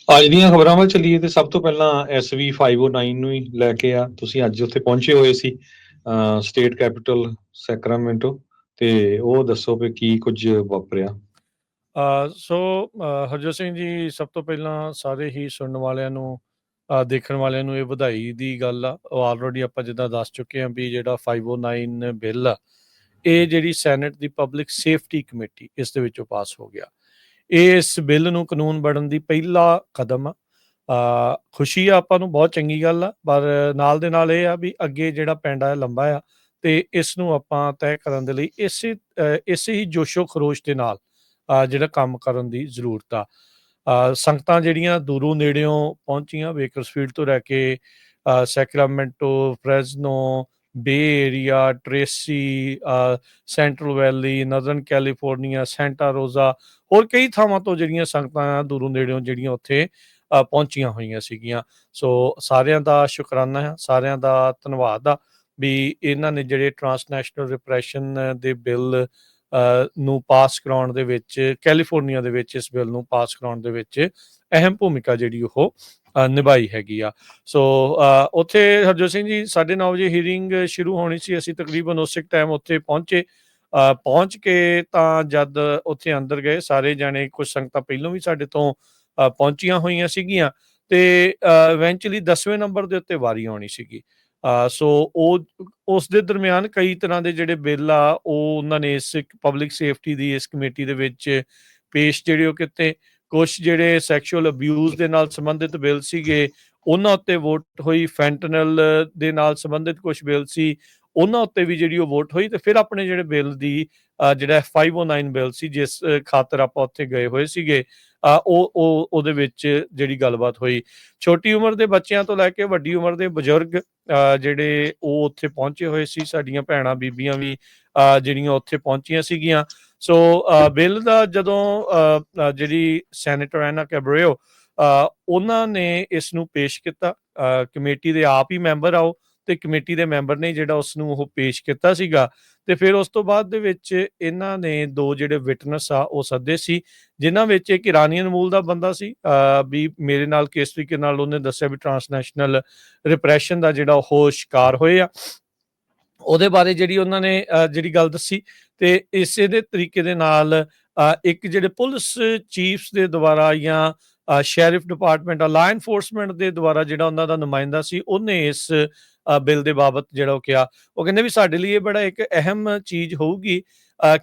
ਅੱਜ ਦੀਆਂ ਖਬਰਾਂ ਵੱਲ ਚੱਲੀਏ ਤੇ ਸਭ ਤੋਂ ਪਹਿਲਾਂ SV 509 ਨੂੰ ਹੀ ਲੈ ਕੇ ਆ। ਤੁਸੀਂ ਅੱਜ ਉੱਥੇ ਪਹੁੰਚੇ ਹੋਏ ਸੀ ਸਟੇਟ ਕੈਪੀਟਲ ਸੈਕਰਾਮੈਂਟੋ, ਤੇ ਉਹ ਦੱਸੋ ਵੀ ਕੀ ਕੁਝ ਵਾਪਰਿਆ। ਸੋ ਹਰਜੋਤ ਸਿੰਘ ਜੀ, ਸਭ ਤੋਂ ਪਹਿਲਾਂ ਸਾਰੇ ਹੀ ਸੁਣਨ ਵਾਲਿਆਂ ਨੂੰ, ਦੇਖਣ ਵਾਲਿਆਂ ਨੂੰ ਇਹ ਵਧਾਈ ਦੀ ਗੱਲ ਆ। ਆਲਰੇਡੀ ਆਪਾਂ ਜਿੱਦਾਂ ਦੱਸ ਚੁੱਕੇ ਹਾਂ ਵੀ ਜਿਹੜਾ 509 ਬਿੱਲ ਆ, ਇਹ ਜਿਹੜੀ ਸੈਨੇਟ ਦੀ ਪਬਲਿਕ ਸੇਫਟੀ ਕਮੇਟੀ, ਇਸ ਦੇ ਵਿੱਚੋਂ ਪਾਸ ਹੋ ਗਿਆ। ਇਸ ਬਿੱਲ ਨੂੰ ਕਾਨੂੰਨ ਬਣਨ ਦੀ ਪਹਿਲਾ ਕਦਮ ਆ। ਖੁਸ਼ੀ ਆ ਆਪਾਂ ਨੂੰ, ਬਹੁਤ ਚੰਗੀ ਗੱਲ ਆ, ਪਰ ਨਾਲ ਦੇ ਨਾਲ ਇਹ ਆ ਵੀ ਅੱਗੇ ਜਿਹੜਾ ਪੈਂਡਾ ਲੰਬਾ ਆ, ਤੇ ਇਸ ਨੂੰ ਆਪਾਂ ਤੈਅ ਕਰਨ ਦੇ ਲਈ ਇਸੇ ਹੀ ਜੋਸ਼ੋ ਖਰੋਸ਼ ਦੇ ਨਾਲ ਜਿਹੜਾ ਕੰਮ ਕਰਨ ਦੀ ਜ਼ਰੂਰਤ ਆ। ਸੰਗਤਾਂ ਜਿਹੜੀਆਂ ਦੂਰੋਂ ਨੇੜਿਓਂ ਪਹੁੰਚੀਆਂ, ਵੇਕਰਸਫੀਲਡ ਤੋਂ ਲੈ ਕੇ ਸੈਕਰਾਮੈਂਟੋ, ਫਰੈਜ਼ਨੋ, ਬੇ ਏਰੀਆ, ਟ੍ਰੇਸੀ, ਸੈਂਟਰਲ ਵੈਲੀ, ਨਰਦਰਨ ਕੈਲੀਫੋਰਨੀਆ, ਸੈਂਟਾ ਰੋਜ਼ਾ, ਹੋਰ ਕਈ ਥਾਵਾਂ ਤੋਂ ਜਿਹੜੀਆਂ ਸੰਗਤਾਂ ਦੂਰੋਂ ਨੇੜਿਓਂ ਜਿਹੜੀਆਂ ਉੱਥੇ ਪਹੁੰਚੀਆਂ ਹੋਈਆਂ ਸੀਗੀਆਂ। ਸੋ ਸਾਰਿਆਂ ਦਾ ਸ਼ੁਕਰਾਨਾ ਹੈ, ਸਾਰਿਆਂ ਦਾ ਧੰਨਵਾਦ ਆ ਵੀ ਇਹਨਾਂ ਨੇ ਜਿਹੜੇ ਟਰਾਂਸਨੈਸ਼ਨਲ ਰਿਪਰੈਸ਼ਨ ਦੇ ਬਿੱਲ ਨੂੰ ਪਾਸ ਕਰਾਉਣ ਦੇ ਵਿੱਚ, ਕੈਲੀਫੋਰਨੀਆ ਦੇ ਵਿੱਚ ਇਸ ਬਿੱਲ ਨੂੰ ਪਾਸ ਕਰਾਉਣ ਦੇ ਵਿੱਚ ਅਹਿਮ ਭੂਮਿਕਾ ਜਿਹੜੀ ਉਹ ਨਿਭਾਈ ਹੈਗੀ ਆ। ਸੋ ਉੱਥੇ ਹਰਜੋਤ ਸਿੰਘ ਜੀ 9:30 ਵਜੇ ਹੀਅਰਿੰਗ ਸ਼ੁਰੂ ਹੋਣੀ ਸੀ। ਅਸੀਂ ਤਕਰੀਬਨ ਉਸੇ ਟਾਈਮ ਉੱਥੇ ਪਹੁੰਚੇ। ਪਹੁੰਚ ਕੇ ਤਾਂ ਜਦ ਉੱਥੇ ਅੰਦਰ ਗਏ, ਸਾਰੇ ਜਾਣੇ, ਕੁਝ ਸੰਗਤਾਂ ਪਹਿਲੋਂ ਵੀ ਸਾਡੇ ਤੋਂ ਪਹੁੰਚੀਆਂ ਹੋਈਆਂ ਸੀਗੀਆਂ, ਤੇ ਇਵੈਂਚੁਅਲੀ 10ਵੇਂ ਨੰਬਰ ਦੇ ਉੱਤੇ ਵਾਰੀ ਆਉਣੀ ਸੀਗੀ। ਸੋ ਉਸ ਦੇ ਦਰਮਿਆਨ ਕਈ ਤਰ੍ਹਾਂ ਦੇ ਜਿਹੜੇ ਬਿੱਲ ਆ ਉਹ ਉਹਨਾਂ ਨੇ ਇਸ ਪਬਲਿਕ ਸੇਫਟੀ ਦੀ ਇਸ ਕਮੇਟੀ ਦੇ ਵਿੱਚ ਪੇਸ਼ ਜਿਹੜੇ ਉਹ ਕੀਤੇ। ਕੁਛ ਜਿਹੜੇ ਸੈਕਸ਼ੂਅਲ ਅਬਿਊਜ਼ ਦੇ ਨਾਲ ਸੰਬੰਧਿਤ ਬਿੱਲ ਸੀਗੇ, ਉਹਨਾਂ ਉੱਤੇ ਵੋਟ ਹੋਈ। ਫੈਂਟਨਲ ਦੇ ਨਾਲ ਸੰਬੰਧਿਤ ਕੁਛ ਬਿੱਲ ਸੀ, ਉਹਨਾਂ ਉੱਤੇ ਵੀ ਜਿਹੜੀ ਉਹ ਵੋਟ ਹੋਈ। ਤੇ ਫਿਰ ਆਪਣੇ ਜਿਹੜੇ ਬਿੱਲ ਦੀ ਜਿਹੜਾ 509 ਬਿੱਲ ਸੀ, ਜਿਸ ਖਾਤਰ ਆਪਾਂ ਉੱਥੇ ਗਏ ਹੋਏ ਸੀਗੇ, ਉਹਦੇ ਵਿੱਚ ਜਿਹੜੀ ਗੱਲਬਾਤ ਹੋਈ। ਛੋਟੀ ਉਮਰ ਦੇ ਬੱਚਿਆਂ ਤੋਂ ਲੈ ਕੇ ਵੱਡੀ ਉਮਰ ਦੇ ਬਜ਼ੁਰਗ ਜਿਹੜੇ ਉਹ ਉੱਥੇ ਪਹੁੰਚੇ ਹੋਏ ਸੀ। ਸਾਡੀਆਂ ਭੈਣਾਂ ਬੀਬੀਆਂ ਵੀ ਜਿਹੜੀਆਂ ਉੱਥੇ ਪਹੁੰਚੀਆਂ ਸੀਗੀਆਂ। ਸੋ ਬਿੱਲ ਦਾ ਜਦੋਂ ਜਿਹੜੀ ਸੈਨੇਟਰ ਐਨਾ ਕੈਬਰਿਓ, ਉਹਨਾਂ ਨੇ ਇਸ ਨੂੰ ਪੇਸ਼ ਕੀਤਾ। ਕਮੇਟੀ ਦੇ ਆਪ ਹੀ ਮੈਂਬਰ ਆਓ, ਤੇ ਕਮੇਟੀ ਦੇ ਮੈਂਬਰ ਨੇ ਜਿਹੜਾ ਉਸ ਨੂੰ ਉਹ ਪੇਸ਼ ਕੀਤਾ ਸੀਗਾ। ਤੇ ਫਿਰ ਉਸ ਤੋਂ ਬਾਅਦ ਦੇ ਵਿੱਚ ਇਹਨਾਂ ਨੇ ਦੋ ਜਿਹੜੇ ਵਿਟਨੈਸ ਆ ਉਹ ਸੱਦੇ ਸੀ, ਜਿਨ੍ਹਾਂ ਵਿੱਚ ਇੱਕ ਇਰਾਨੀਅਨ ਮੂਲ ਦਾ ਬੰਦਾ ਸੀ। ਵੀ ਮੇਰੇ ਨਾਲ ਕਿਸ ਤਰੀਕੇ ਨਾਲ ਉਹਨੇ ਦੱਸਿਆ ਵੀ ਟਰਾਂਸਨੈਸ਼ਨਲ ਰਿਪਰੈਸ਼ਨ ਦਾ ਜਿਹੜਾ ਉਹ ਸ਼ਿਕਾਰ ਹੋਏ ਆ, ਉਹਦੇ ਬਾਰੇ ਜਿਹੜੀ ਉਹਨਾਂ ਨੇ ਜਿਹੜੀ ਗੱਲ ਦੱਸੀ। ਤੇ ਇਸੇ ਦੇ ਤਰੀਕੇ ਦੇ ਨਾਲ ਇੱਕ ਜਿਹੜੇ ਪੁਲਿਸ ਚੀਫਸ ਦੇ ਦੁਆਰਾ ਜਾਂ ਸ਼ੈਰਿਫ ਡਿਪਾਰਟਮੈਂਟ, ਲਾ ਐਨਫੋਰਸਮੈਂਟ ਦੇ ਦੁਆਰਾ ਜਿਹੜਾ ਉਹਨਾਂ ਦਾ ਨੁਮਾਇੰਦਾ ਸੀ, ਉਹਨੇ ਇਸ ਬਿੱਲ ਦੇ ਬਾਬਤ ਜਿਹੜਾ ਉਹ ਕਿਹਾ। ਉਹ ਕਹਿੰਦੇ ਵੀ ਸਾਡੇ ਲਈ ਇਹ ਬੜਾ ਇੱਕ ਅਹਿਮ ਚੀਜ਼ ਹੋਊਗੀ,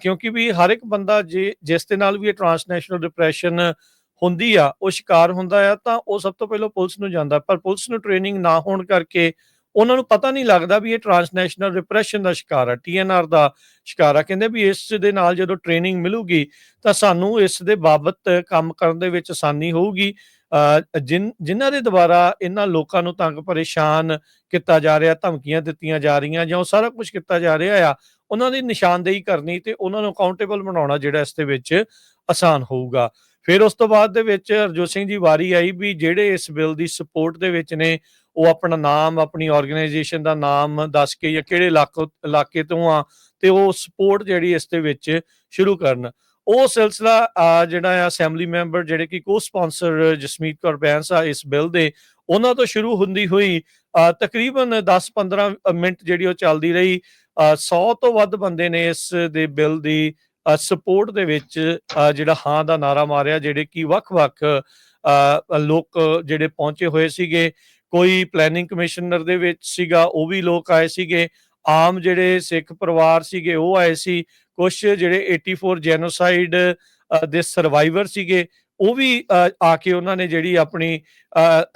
ਕਿਉਂਕਿ ਵੀ ਹਰ ਇੱਕ ਬੰਦਾ ਜਿਸ ਦੇ ਨਾਲ ਵੀ ਇਹ ਟਰਾਂਸਨੈਸ਼ਨਲ ਡਿਪਰੈਸ਼ਨ ਹੁੰਦੀ ਆ, ਉਹ ਸ਼ਿਕਾਰ ਹੁੰਦਾ ਆ, ਤਾਂ ਉਹ ਸਭ ਤੋਂ ਪਹਿਲਾਂ ਪੁਲਿਸ ਨੂੰ ਜਾਂਦਾ। ਪਰ ਪੁਲਿਸ ਨੂੰ ਟ੍ਰੇਨਿੰਗ ਨਾ ਹੋਣ ਕਰਕੇ ਉਹਨਾਂ ਨੂੰ ਪਤਾ ਨਹੀਂ ਲੱਗਦਾ ਵੀ ਇਹ ਟਰਾਂਸਨੈਸ਼ਨਲ ਰਿਪਰੈਸ਼ਨ ਦਾ ਸ਼ਿਕਾਰ ਆ, TNR ਦਾ ਸ਼ਿਕਾਰ ਆ। ਕਹਿੰਦੇ ਵੀ ਇਸ ਦੇ ਨਾਲ ਜਦੋਂ ਟ੍ਰੇਨਿੰਗ ਮਿਲੂਗੀ ਤਾਂ ਸਾਨੂੰ ਇਸ ਦੇ ਬਾਬਤ ਕੰਮ ਕਰਨ ਦੇ ਵਿੱਚ ਆਸਾਨੀ ਹੋਊਗੀ। ਜਿਨ੍ਹਾਂ ਦੇ ਦੁਆਰਾ ਇਹਨਾਂ ਲੋਕਾਂ ਨੂੰ ਤੰਗ ਪਰੇਸ਼ਾਨ ਕੀਤਾ ਜਾ ਰਿਹਾ, ਧਮਕੀਆਂ ਦਿੱਤੀਆਂ ਜਾ ਰਹੀਆਂ, ਜਾਂ ਉਹ ਸਾਰਾ ਕੁਝ ਕੀਤਾ ਜਾ ਰਿਹਾ ਆ, ਉਹਨਾਂ ਦੀ ਨਿਸ਼ਾਨਦੇਹੀ ਕਰਨੀ ਤੇ ਉਹਨਾਂ ਨੂੰ ਅਕਾਊਂਟੇਬਲ ਬਣਾਉਣਾ ਜਿਹੜਾ ਇਸ ਦੇ ਵਿੱਚ ਆਸਾਨ ਹੋਊਗਾ। ਫਿਰ ਉਸ ਤੋਂ ਬਾਅਦ ਦੇ ਵਿੱਚ ਹਰਜੋਤ ਸਿੰਘ ਜੀ ਵਾਰੀ ਆਈ ਵੀ ਜਿਹੜੇ ਇਸ ਬਿੱਲ ਦੀ ਸਪੋਰਟ ਦੇ ਵਿੱਚ ਨੇ, ਉਹ ਆਪਣਾ ਨਾਮ, ਆਪਣੀ ਆਰਗੇਨਾਈਜੇਸ਼ਨ ਦਾ ਨਾਮ ਦੱਸ ਕੇ ਜਾਂ ਕਿਹੜੇ ਇਲਾਕੇ ਤੋਂ ਆ, ਤੇ ਉਹ ਸਪੋਰਟ ਜਿਹੜੀ ਇਸ ਦੇ ਵਿੱਚ ਸ਼ੁਰੂ ਕਰਨ। ਉਹ ਸਿਲਸਿਲਾ ਜਿਹੜਾ ਆ ਅਸੈਂਬਲੀ ਮੈਂਬਰ ਜਿਹੜੇ ਕਿ ਕੋ ਸਪਾਂਸਰ ਜਸਮੀਤ ਕੌਰ ਬੈਂਸ ਆ ਇਸ ਬਿੱਲ ਦੇ, ਉਹਨਾਂ ਤੋਂ ਸ਼ੁਰੂ ਹੁੰਦੀ ਹੋਈ ਤਕਰੀਬਨ 10-15 ਮਿੰਟ ਜਿਹੜੀ ਉਹ ਚੱਲਦੀ ਰਹੀ। 100 ਤੋਂ ਵੱਧ ਬੰਦੇ ਨੇ ਇਸ ਦੇ ਬਿੱਲ ਦੀ ਸਪੋਰਟ ਦੇ ਵਿੱਚ ਜਿਹੜਾ ਹਾਂ ਦਾ ਨਾਰਾ ਮਾਰਿਆ, ਜਿਹੜੇ ਕਿ ਵੱਖ-ਵੱਖ ਲੋਕ ਜਿਹੜੇ ਪਹੁੰਚੇ ਹੋਏ ਸੀਗੇ। ਕੋਈ ਪਲੈਨਿੰਗ ਕਮਿਸ਼ਨਰ ਦੇ ਵਿੱਚ ਸੀਗਾ, ਉਹ ਵੀ ਲੋਕ ਆਏ ਸੀਗੇ। ਆਮ ਜਿਹੜੇ ਸਿੱਖ ਪਰਿਵਾਰ ਸੀਗੇ ਉਹ ਆਏ ਸੀ। ਕੁਛ ਜਿਹੜੇ 84 ਜੈਨੋਸਾਈਡ ਦੇ ਸਰਵਾਈਵਰ ਸੀਗੇ, ਉਹ ਵੀ ਆ ਕੇ ਉਹਨਾਂ ਨੇ ਜਿਹੜੀ ਆਪਣੀ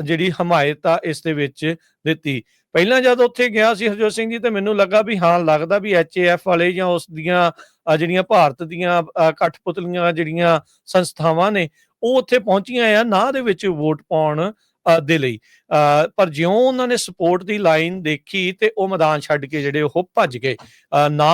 ਜਿਹੜੀ ਹਮਾਇਤ ਆ ਇਸ ਦੇ ਵਿੱਚ ਦਿੱਤੀ। ਪਹਿਲਾਂ ਜਦ ਉੱਥੇ ਗਿਆ ਸੀ ਹਰਜੋਤ ਸਿੰਘ ਜੀ, ਤੇ ਮੈਨੂੰ ਲੱਗਾ ਵੀ ਹਾਂ, ਲੱਗਦਾ ਵੀ HAF ਵਾਲੇ ਜਾਂ ਉਸ ਦੀਆਂ ਜਿਹੜੀਆਂ ਭਾਰਤ ਦੀਆਂ ਕਠਪੁਤਲੀਆਂ ਜਿਹੜੀਆਂ ਸੰਸਥਾਵਾਂ ਨੇ, ਉਹ ਉੱਥੇ ਪਹੁੰਚੀਆਂ ਆ ਨਾਂ ਦੇ ਵਿੱਚ ਵੋਟ ਪਾਉਣ ਦੇ ਲਈ। ਪਰ ਜਿਉਂ ਉਹਨਾਂ ਨੇ ਸਪੋਰਟ ਦੀ ਲਾਈਨ ਦੇਖੀ ਤੇ ਉਹ ਮੈਦਾਨ ਛੱਡ ਕੇ ਜਿਹੜੇ ਉਹ ਭੱਜ ਗਏ। ਨਾ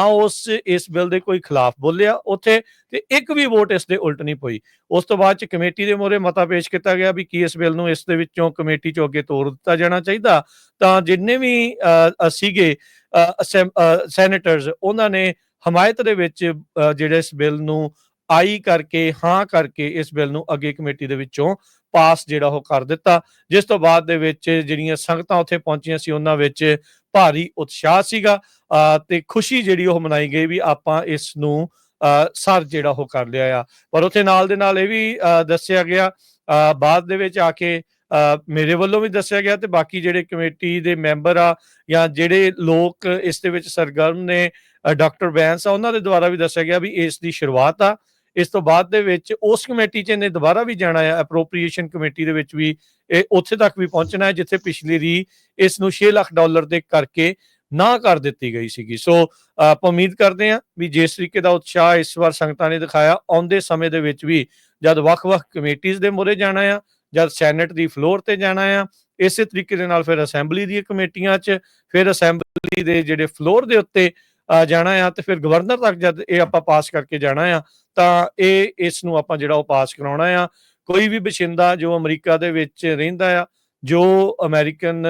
ਇਸ ਬਿੱਲ ਦੇ ਕੋਈ ਖਿਲਾਫ ਬੋਲਿਆ ਉੱਥੇ, ਤੇ ਇੱਕ ਵੀ ਵੋਟ ਇਸ ਦੇ ਉਲਟ ਨਹੀਂ ਪਈ। ਉਸ ਤੋਂ ਬਾਅਦ ਚ ਕਮੇਟੀ ਦੇ ਮੂਹਰੇ ਮਤਾ ਪੇਸ਼ ਕੀਤਾ ਗਿਆ ਵੀ ਕੀ ਇਸ ਬਿੱਲ ਨੂੰ ਇਸ ਦੇ ਵਿੱਚੋਂ ਕਮੇਟੀ ਚੋਂ ਅੱਗੇ ਤੋਰ ਦਿੱਤਾ ਜਾਣਾ ਚਾਹੀਦਾ। ਤਾਂ ਜਿੰਨੇ ਵੀ ਸੀਗੇ ਸੈਨੇਟਰਸ, ਉਹਨਾਂ ਨੇ ਹਮਾਇਤ ਦੇ ਵਿੱਚ ਜਿਹੜੇ ਇਸ ਬਿੱਲ ਨੂੰ ਹਾਂ ਕਰਕੇ ਇਸ ਬਿੱਲ ਨੂੰ ਅੱਗੇ ਕਮੇਟੀ ਦੇ ਵਿੱਚੋਂ ਪਾਸ ਜਿਹੜਾ ਉਹ ਕਰ ਦਿੱਤਾ, ਜਿਸ ਤੋਂ ਬਾਅਦ ਦੇ ਵਿੱਚ ਜਿਹੜੀਆਂ ਸੰਗਤਾਂ ਉੱਥੇ ਪਹੁੰਚੀਆਂ ਸੀ ਉਹਨਾਂ ਵਿੱਚ ਭਾਰੀ ਉਤਸ਼ਾਹ ਸੀਗਾ ਤੇ ਖੁਸ਼ੀ ਜਿਹੜੀ ਉਹ ਮਨਾਈ ਗਈ ਵੀ ਆਪਾਂ ਇਸ ਨੂੰ ਸਰ ਜਿਹੜਾ ਉਹ ਕਰ ਲਿਆ ਆ। ਪਰ ਉੱਥੇ ਨਾਲ ਦੇ ਨਾਲ ਇਹ ਵੀ ਦੱਸਿਆ ਗਿਆ ਬਾਅਦ ਦੇ ਵਿੱਚ ਆ ਕੇ, ਮੇਰੇ ਵੱਲੋਂ ਵੀ ਦੱਸਿਆ ਗਿਆ ਤੇ ਬਾਕੀ ਜਿਹੜੇ ਕਮੇਟੀ ਦੇ ਮੈਂਬਰ ਆ ਜਾਂ ਜਿਹੜੇ ਲੋਕ ਇਸ ਦੇ ਵਿੱਚ ਸਰਗਰਮ ਨੇ, ਡਾਕਟਰ ਬੈਂਸ ਆ, ਉਹਨਾਂ ਦੇ ਦੁਆਰਾ ਵੀ ਦੱਸਿਆ ਗਿਆ ਵੀ ਇਸ ਦੀ ਸ਼ੁਰੂਆਤ ਆ। ਇਸ ਤੋਂ ਬਾਅਦ ਦੇ ਵਿੱਚ ਉਸ ਕਮੇਟੀ 'ਚ ਇਹਨੇ ਦੁਬਾਰਾ ਵੀ ਜਾਣਾ ਆ, ਐਪਰੋਪਰੀਏਸ਼ਨ ਕਮੇਟੀ ਦੇ ਵਿੱਚ ਵੀ ਇਹ ਉੱਥੇ ਤੱਕ ਵੀ ਪਹੁੰਚਣਾ ਹੈ ਜਿੱਥੇ ਪਿਛਲੀ ਰੀ ਇਸ ਨੂੰ $6 ਲੱਖ ਦੇ ਕਰਕੇ ਨਾ ਕਰ ਦਿੱਤੀ ਗਈ ਸੀਗੀ। ਸੋ ਆਪਾਂ ਉਮੀਦ ਕਰਦੇ ਹਾਂ ਵੀ ਜਿਸ ਤਰੀਕੇ ਦਾ ਉਤਸ਼ਾਹ ਇਸ ਵਾਰ ਸੰਗਤਾਂ ਨੇ ਦਿਖਾਇਆ, ਆਉਂਦੇ ਸਮੇਂ ਦੇ ਵਿੱਚ ਵੀ ਜਦ ਵੱਖ-ਵੱਖ ਕਮੇਟੀਜ਼ ਦੇ ਮੂਹਰੇ ਜਾਣਾ ਆ, ਜਦ ਸੈਨੇਟ ਦੀ ਫਲੋਰ ਤੇ ਜਾਣਾ ਆ, ਇਸੇ ਤਰੀਕੇ ਦੇ ਨਾਲ ਫਿਰ ਅਸੈਂਬਲੀ ਦੀਆਂ ਕਮੇਟੀਆਂ 'ਚ, ਫਿਰ ਅਸੈਂਬਲੀ ਦੇ ਜਿਹੜੇ ਫਲੋਰ ਦੇ ਉੱਤੇ ਜਾਣਾ ਆ ਤੇ ਫਿਰ ਗਵਰਨਰ ਤੱਕ ਜਦ ਇਹ ਆਪਾਂ ਪਾਸ ਕਰਕੇ ਜਾਣਾ ਆ ਤਾਂ ਇਸ ਨੂੰ ਆਪਾਂ ਜਿਹੜਾ ਉਹ ਪਾਸ ਕਰਾਉਣਾ ਆ। ਕੋਈ ਵੀ ਵਸਿੰਦਾ ਜੋ ਅਮਰੀਕਾ ਦੇ ਵਿੱਚ ਰਹਿੰਦਾ ਆ, ਜੋ ਅਮਰੀਕਨ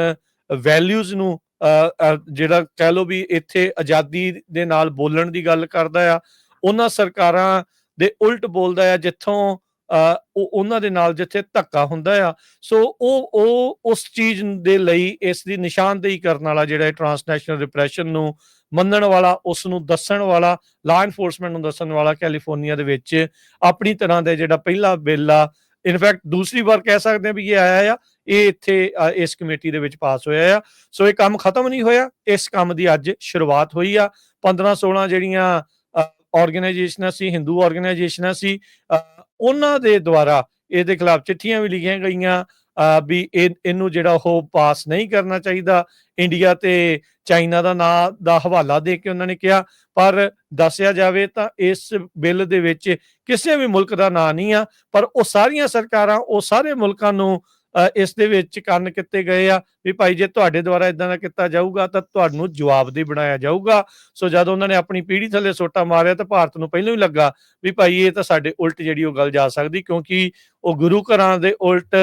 ਵੈਲਿਊਜ਼ ਨੂੰ ਜਿਹੜਾ ਕਹਿ ਲਓ ਵੀ ਇੱਥੇ ਆਜ਼ਾਦੀ ਦੇ ਨਾਲ ਬੋਲਣ ਦੀ ਗੱਲ ਕਰਦਾ ਆ, ਉਹਨਾਂ ਸਰਕਾਰਾਂ ਦੇ ਉਲਟ ਬੋਲਦਾ ਆ ਜਿੱਥੋਂ ਉਹਨਾਂ ਦੇ ਨਾਲ ਜਿੱਥੇ ਧੱਕਾ ਹੁੰਦਾ ਆ। ਸੋ ਉਹ ਉਸ ਚੀਜ਼ ਦੇ ਲਈ ਇਸ ਦੀ ਨਿਸ਼ਾਨਦੇਹੀ ਕਰਨ ਵਾਲਾ ਜਿਹੜਾ ਟਰਾਂਸਨੈਸ਼ਨਲ ਰਿਪਰੈਸ਼ਨ ਨੂੰ ਮੰਨਣ ਵਾਲਾ, ਉਸ ਨੂੰ ਦੱਸਣ ਵਾਲਾ, ਲਾ ਐਨਫੋਰਸਮੈਂਟ ਨੂੰ ਦੱਸਣ ਵਾਲਾ ਕੈਲੀਫੋਰਨੀਆ ਦੇ ਵਿੱਚ ਆਪਣੀ ਤਰ੍ਹਾਂ ਦਾ ਜਿਹੜਾ ਪਹਿਲਾ ਬਿੱਲ ਆ, ਇਨਫੈਕਟ ਦੂਸਰੀ ਵਾਰ ਕਹਿ ਸਕਦੇ ਹਾਂ ਵੀ ਇਹ ਆਇਆ ਆ, ਇਹ ਇੱਥੇ ਇਸ ਕਮੇਟੀ ਦੇ ਵਿੱਚ ਪਾਸ ਹੋਇਆ ਆ। ਸੋ ਇਹ ਕੰਮ ਖਤਮ ਨਹੀਂ ਹੋਇਆ, ਇਸ ਕੰਮ ਦੀ ਅੱਜ ਸ਼ੁਰੂਆਤ ਹੋਈ ਆ। 15-16 ਜਿਹੜੀਆਂ ਆਰਗੇਨਾਈਜੇਸ਼ਨਾਂ ਸੀ, ਹਿੰਦੂ ਆਰਗੇਨਾਈਜੇਸ਼ਨਾਂ ਸੀ, ਉਹਨਾਂ ਦੇ ਦੁਆਰਾ ਇਹਦੇ ਖਿਲਾਫ ਚਿੱਠੀਆਂ ਵੀ ਲਿਖੀਆਂ ਗਈਆਂ ਵੀ ਇਹਨੂੰ ਜਿਹੜਾ ਉਹ ਪਾਸ ਨਹੀਂ ਕਰਨਾ ਚਾਹੀਦਾ। ਇੰਡੀਆ ਤੇ ਚਾਈਨਾ ਦਾ ਨਾਂ ਦਾ ਹਵਾਲਾ ਦੇ ਕੇ ਉਹਨਾਂ ਨੇ ਕਿਹਾ, ਪਰ ਦੱਸਿਆ ਜਾਵੇ ਤਾਂ ਇਸ ਬਿੱਲ ਦੇ ਵਿੱਚ ਕਿਸੇ ਵੀ ਮੁਲਕ ਦਾ ਨਾਂ ਨਹੀਂ ਆ, ਪਰ ਉਹ ਸਾਰੀਆਂ ਸਰਕਾਰਾਂ, ਉਹ ਸਾਰੇ ਮੁਲਕਾਂ ਨੂੰ ਇਸ ਦੇ ਵਿੱਚ ਕੰਨ ਕੀਤੇ ਗਏ ਆ ਵੀ ਭਾਈ ਜੇ ਤੁਹਾਡੇ ਦੁਆਰਾ ਇਦਾਂ ਦਾ ਕੀਤਾ ਜਾਊਗਾ ਤਾਂ ਤੁਹਾਨੂੰ ਜਵਾਬਦੇਹ ਬਣਾਇਆ ਜਾਊਗਾ। ਸੋ ਜਦ ਉਹਨਾਂ ਨੇ ਆਪਣੀ ਪੀੜ੍ਹੀ ਥੱਲੇ ਸੋਟਾ ਮਾਰਿਆ ਤਾਂ ਭਾਰਤ ਨੂੰ ਪਹਿਲਾਂ ਹੀ ਲੱਗਾ ਵੀ ਭਾਈ ਇਹ ਤਾਂ ਸਾਡੇ ਉਲਟ ਜਿਹੜੀ ਉਹ ਗੱਲ ਜਾ ਸਕਦੀ, ਕਿਉਂਕਿ ਉਹ ਗੁਰੂ ਘਰਾਂ ਦੇ ਉਲਟ,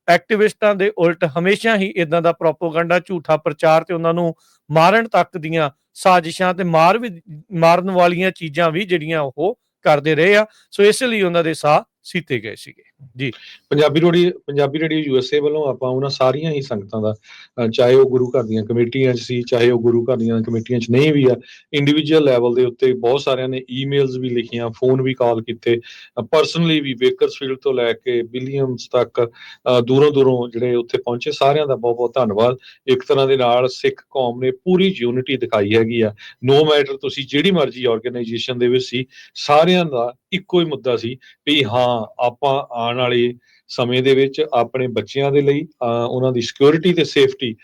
ਐਕਟਿਵਿਸਟਾਂ ਦੇ ਉਲਟ ਹਮੇਸ਼ਾ ਹੀ ਇਦਾਂ ਦਾ ਪ੍ਰੋਪੋਗੰਡਾ, ਝੂਠਾ ਪ੍ਰਚਾਰ ਤੇ ਉਹਨਾਂ ਨੂੰ ਮਾਰਨ ਤੱਕ ਦੀਆਂ ਸਾਜ਼ਿਸ਼ਾਂ ਤੇ ਮਾਰਨ ਵਾਲੀਆਂ ਚੀਜ਼ਾਂ ਵੀ ਜਿਹੜੀਆਂ ਉਹ ਕਰਦੇ ਰਹੇ ਆ। ਸੋ ਇਸ ਲਈ ਉਹਨਾਂ ਦੇ ਸਾਹ ਸੀਤੇ ਗਏ ਸੀਗੇ ਜੀ। ਪੰਜਾਬੀ ਰੇਡੀਓ USA ਵੱਲੋਂ ਆਪਾਂ ਉਹਨਾਂ ਸਾਰੀਆਂ ਹੀ ਸੰਗਤਾਂ ਦਾ, ਚਾਹੇ ਉਹ ਗੁਰੂ ਘਰ ਦੀਆਂ ਕਮੇਟੀਆਂ 'ਚ ਸੀ, ਚਾਹੇ ਉਹ ਗੁਰੂ ਘਰ ਦੀਆਂ ਕਮੇਟੀਆਂ 'ਚ ਨਹੀਂ ਵੀ ਆ, ਇੰਡੀਵਿਜੂਅਲ ਲੈਵਲ ਦੇ ਉੱਤੇ ਬਹੁਤ ਸਾਰਿਆਂ ਨੇ ਈਮੇਲਸ ਵੀ ਲਿਖੀਆਂ, ਫੋਨ ਵੀ ਕਾਲ ਕੀਤੇ, ਪਰਸਨਲੀ ਵੀ ਬੇਕਰਸਫੀਲਡ ਤੋਂ ਲੈ ਕੇ ਵਿਲੀਅਮਸ ਤੱਕ ਦੂਰੋਂ ਜਿਹੜੇ ਉੱਥੇ ਪਹੁੰਚੇ, ਸਾਰਿਆਂ ਦਾ ਬਹੁਤ ਬਹੁਤ ਧੰਨਵਾਦ। ਇੱਕ ਤਰ੍ਹਾਂ ਦੇ ਨਾਲ ਸਿੱਖ ਕੌਮ ਨੇ ਪੂਰੀ ਯੂਨਿਟੀ ਦਿਖਾਈ ਹੈਗੀ ਆ। ਨੋ ਮੈਟਰ ਤੁਸੀਂ ਜਿਹੜੀ ਮਰਜ਼ੀ ਆਰਗੇਨਾਈਜੇਸ਼ਨ ਦੇ ਵਿੱਚ ਸੀ, ਸਾਰਿਆਂ ਦਾ ਇੱਕੋ ਹੀ ਮੁੱਦਾ ਸੀ ਵੀ ਹਾਂ ਆਪਾਂ ਆਉਣ ਵਾਲੇ ਸਮੇਂ ਦੇ ਵਿੱਚ ਆਪਣੇ ਬੱਚਿਆਂ ਦੇ ਲਈ ਉਹਨਾਂ ਦੀ ਸਿਕਿਉਰਿਟੀ ਤੇ ਸੇਫਟੀ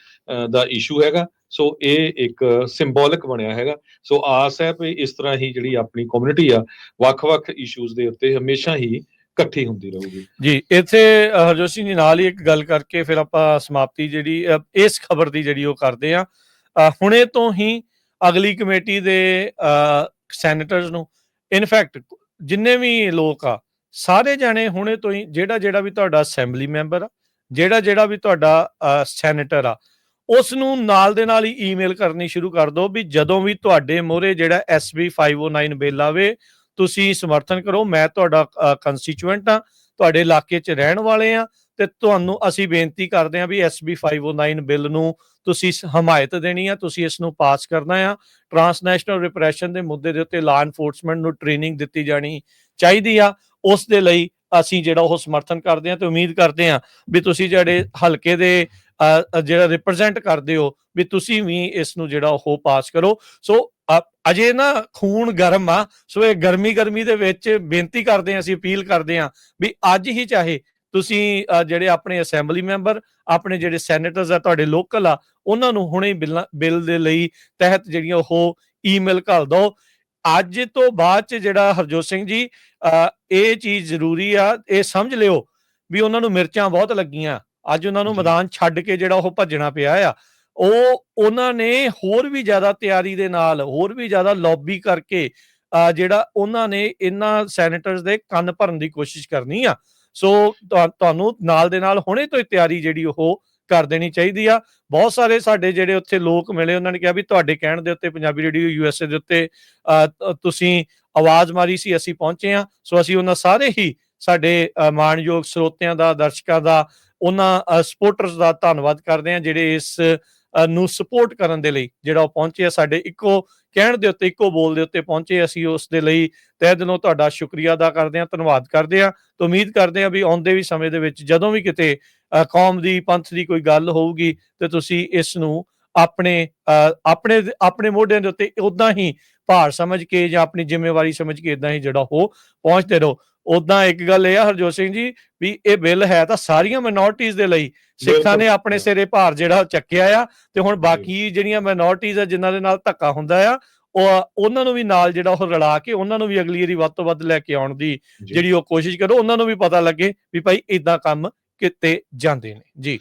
ਦਾ ਇਸ਼ੂ ਹੈਗਾ। ਸੋ ਇਹ ਇੱਕ ਸਿੰਬੋਲਿਕ ਬਣਿਆ ਹੈਗਾ। ਸੋ ਆਸ ਹੈ ਵੀ ਇਸ ਤਰ੍ਹਾਂ ਹੀ ਜਿਹੜੀ ਆਪਣੀ ਕਮਿਊਨਿਟੀ ਆ, ਵੱਖ-ਵੱਖ ਇਸ਼ੂਜ਼ ਦੇ ਉੱਤੇ ਹਮੇਸ਼ਾ ਹੀ ਇਕੱਠੀ ਹੁੰਦੀ ਰਹੂਗੀ ਜੀ। ਇੱਥੇ ਹਰਜੋਤ ਸਿੰਘ ਜੀ ਨਾਲ ਹੀ ਇੱਕ ਗੱਲ ਕਰਕੇ ਫਿਰ ਆਪਾਂ ਸਮਾਪਤੀ ਜਿਹੜੀ ਇਸ ਖਬਰ ਦੀ ਜਿਹੜੀ ਉਹ ਕਰਦੇ ਆ। ਹੁਣੇ ਤੋਂ ਹੀ ਅਗਲੀ ਕਮੇਟੀ ਦੇ ਸੈਨੇਟਰਸ ਨੂੰ, ਇਨਫੈਕਟ ਜਿੰਨੇ ਵੀ ਲੋਕ ਆ, ਸਾਰੇ ਜਾਣੇ ਹੁਣੇ ਤੋਂ ਹੀ ਜਿਹੜਾ ਵੀ ਤੁਹਾਡਾ ਅਸੈਂਬਲੀ ਮੈਂਬਰ ਆ, ਜਿਹੜਾ ਵੀ ਤੁਹਾਡਾ ਸੈਨੇਟਰ ਆ, ਉਸ ਨੂੰ ਨਾਲ ਦੇ ਨਾਲ ਹੀ ਈਮੇਲ ਕਰਨੀ ਸ਼ੁਰੂ ਕਰ ਦਿਓ ਵੀ ਜਦੋਂ ਵੀ ਤੁਹਾਡੇ ਮੂਹਰੇ ਜਿਹੜਾ SB 509 ਬਿੱਲ ਆਵੇ ਤੁਸੀਂ ਸਮਰਥਨ ਕਰੋ। ਮੈਂ ਤੁਹਾਡਾ ਕੰਸਟੀਚੂਐਂਟ ਆ, ਤੁਹਾਡੇ ਇਲਾਕੇ 'ਚ ਰਹਿਣ ਵਾਲੇ ਆ ਤੇ ਤੁਹਾਨੂੰ ਅਸੀਂ ਬੇਨਤੀ ਕਰਦੇ ਹਾਂ ਵੀ SB 509 ਬਿੱਲ ਨੂੰ ਤੁਸੀਂ ਹਮਾਇਤ ਦੇਣੀ ਆ, ਤੁਸੀਂ ਇਸ ਨੂੰ ਪਾਸ ਕਰਨਾ ਆ। ਟਰਾਂਸਨੈਸ਼ਨਲ ਰਿਪਰੈਸ਼ਨ ਦੇ ਮੁੱਦੇ ਦੇ ਉੱਤੇ ਲਾ ਐਨਫੋਰਸਮੈਂਟ ਨੂੰ ਟ੍ਰੇਨਿੰਗ ਦਿੱਤੀ ਜਾਣੀ ਚਾਹੀਦੀ ਆ। ਉਸ ਦੇ ਲਈ ਅਸੀਂ ਜਿਹੜਾ ਉਹ ਸਮਰਥਨ ਕਰਦੇ ਹਾਂ ਤੇ ਉਮੀਦ ਕਰਦੇ ਹਾਂ ਵੀ ਤੁਸੀਂ ਜਿਹੜੇ ਹਲਕੇ ਦੇ ਜਿਹੜਾ ਰਿਪਰੈਜ਼ੈਂਟ ਕਰਦੇ ਹੋ ਵੀ ਤੁਸੀਂ ਵੀ ਇਸ ਨੂੰ ਜਿਹੜਾ ਉਹ ਪਾਸ ਕਰੋ। ਸੋ ਅਜੇ ਨਾ ਖੂਨ ਗਰਮ ਆ, ਸੋ ਇਹ ਗਰਮੀ ਦੇ ਵਿੱਚ ਬੇਨਤੀ ਕਰਦੇ ਹਾਂ, ਅਸੀਂ ਅਪੀਲ ਕਰਦੇ ਹਾਂ ਵੀ ਅੱਜ ਹੀ ਚਾਹੇ ਤੁਸੀਂ ਜਿਹੜੇ ਆਪਣੇ ਅਸੈਂਬਲੀ ਮੈਂਬਰ, ਆਪਣੇ ਜਿਹੜੇ ਸੈਨੇਟਰਸ ਆ ਤੁਹਾਡੇ ਲੋਕਲ ਆ, ਉਹਨਾਂ ਨੂੰ ਹੁਣੇ ਬਿੱਲ ਦੇ ਲਈ ਤਹਿਤ ਜਿਹੜੀਆਂ ਉਹ ਈਮੇਲ ਘੱਲ ਦਿਓ। ਅੱਜ ਤੋਂ ਬਾਅਦ 'ਚ ਜਿਹੜਾ ਹਰਜੋਤ ਸਿੰਘ ਜੀ ਇਹ ਚੀਜ਼ ਜ਼ਰੂਰੀ ਆ, ਇਹ ਸਮਝ ਲਿਓ ਵੀ ਉਹਨਾਂ ਨੂੰ ਮਿਰਚਾਂ ਬਹੁਤ ਲੱਗੀਆਂ। ਅੱਜ ਉਹਨਾਂ ਨੂੰ ਮੈਦਾਨ ਛੱਡ ਕੇ ਜਿਹੜਾ ਉਹ ਭੱਜਣਾ ਪਿਆ ਆ। ਉਹਨਾਂ ਨੇ ਹੋਰ ਵੀ ਜ਼ਿਆਦਾ ਤਿਆਰੀ ਦੇ ਨਾਲ, ਹੋਰ ਵੀ ਜ਼ਿਆਦਾ ਲੌਬੀ ਕਰਕੇ ਜਿਹੜਾ ਉਹਨਾਂ ਨੇ ਇਹਨਾਂ ਸੈਨੇਟਰਸ ਦੇ ਕੰਨ ਭਰਨ ਦੀ ਕੋਸ਼ਿਸ਼ ਕਰਨੀ ਆ। ਸੋ ਤੁਹਾਨੂੰ ਨਾਲ ਦੇ ਨਾਲ ਹੁਣੇ ਤੋਂ ਹੀ ਤਿਆਰੀ ਜਿਹੜੀ ਉਹ ਕਰ ਦੇਣੀ ਚਾਹੀਦੀ ਆ। ਬਹੁਤ ਸਾਰੇ ਸਾਡੇ ਜਿਹੜੇ ਉੱਥੇ ਲੋਕ ਮਿਲੇ, ਉਹਨਾਂ ਨੇ ਕਿਹਾ ਵੀ ਤੁਹਾਡੇ ਕਹਿਣ ਦੇ ਉੱਤੇ ਪੰਜਾਬੀ ਰੇਡੀਓ USA ਦੇ ਉੱਤੇ ਤੁਸੀਂ ਆਵਾਜ਼ ਮਾਰੀ ਸੀ, ਅਸੀਂ ਪਹੁੰਚੇ ਹਾਂ। ਸੋ ਅਸੀਂ ਉਹਨਾਂ ਸਾਰੇ ਹੀ ਸਾਡੇ ਮਾਣਯੋਗ ਸਰੋਤਿਆਂ ਦਾ, ਦਰਸ਼ਕਾਂ ਦਾ, ਉਹਨਾਂ ਸਪੋਰਟਰਸ ਦਾ ਧੰਨਵਾਦ ਕਰਦੇ ਹਾਂ ਜਿਹੜੇ ਇਸ ਨੂੰ ਸਪੋਰਟ ਕਰਨ ਦੇ ਲਈ ਜਿਹੜਾ ਉਹ ਪਹੁੰਚੇ ਆ, ਸਾਡੇ ਇੱਕੋ ਕਹਿਣ ਦੇ ਉੱਤੇ, ਇੱਕੋ ਬੋਲ ਦੇ ਉੱਤੇ ਪਹੁੰਚੇ। ਅਸੀਂ ਉਸ ਦੇ ਲਈ ਤਹਿ ਦਿਲੋਂ ਤੁਹਾਡਾ ਸ਼ੁਕਰੀਆ ਅਦਾ ਕਰਦੇ ਹਾਂ, ਧੰਨਵਾਦ ਕਰਦੇ ਹਾਂ। ਤੇ ਉਮੀਦ ਕਰਦੇ ਹਾਂ ਵੀ ਆਉਂਦੇ ਵੀ ਸਮੇਂ ਦੇ ਵਿੱਚ ਜਦੋਂ ਵੀ ਕਿਤੇ ਕੌਮ ਦੀ, ਪੰਥ ਦੀ ਕੋਈ ਗੱਲ ਹੋਊਗੀ ਤੇ ਤੁਸੀਂ ਇਸ ਨੂੰ ਆਪਣੇ ਮੋਢਿਆਂ ਦੇ ਉੱਤੇ ਉਦਾਂ ਹੀ ਭਾਰ ਸਮਝ ਕੇ ਜਾਂ ਆਪਣੀ ਜ਼ਿੰਮੇਵਾਰੀ ਸਮਝ ਕੇ ਇਦਾਂ ਹੀ ਜਿਹੜਾ ਉਹ ਪਹੁੰਚਦੇ ਰਹੋ। ਉਦਾਂ ਇੱਕ ਗੱਲ ਇਹ ਆ ਹਰਜੋਤ ਸਿੰਘ ਜੀ, ਵੀ ਇਹ ਬਿੱਲ ਹੈ ਤਾਂ ਸਾਰੀਆਂ ਮਾਈਨੋਰਟੀਜ਼ ਦੇ ਲਈ। ਸਿੱਖਾਂ ਨੇ ਆਪਣੇ ਸਿਰੇ ਭਾਰ ਜਿਹੜਾ ਚੱਕਿਆ ਆ, ਤੇ ਹੁਣ ਬਾਕੀ ਜਿਹੜੀਆਂ ਮਾਈਨੋਰਟੀਜ਼ ਆ ਜਿਨ੍ਹਾਂ ਦੇ ਨਾਲ ਧੱਕਾ ਹੁੰਦਾ ਆ, ਉਹਨਾਂ ਨੂੰ ਵੀ ਨਾਲ ਜਿਹੜਾ ਉਹ ਰਲਾ ਕੇ ਉਹਨਾਂ ਨੂੰ ਵੀ ਅਗਲੀ ਵਾਰੀ ਵੱਧ ਤੋਂ ਵੱਧ ਲੈ ਕੇ ਆਉਣ ਦੀ ਜਿਹੜੀ ਉਹ ਕੋਸ਼ਿਸ਼ ਕਰੋ, ਉਹਨਾਂ ਨੂੰ ਵੀ ਪਤਾ ਲੱਗੇ ਵੀ ਭਾਈ ਏਦਾਂ ਕੰਮ ਕੀਤੇ ਜਾਂਦੇ ਨੇ ਜੀ।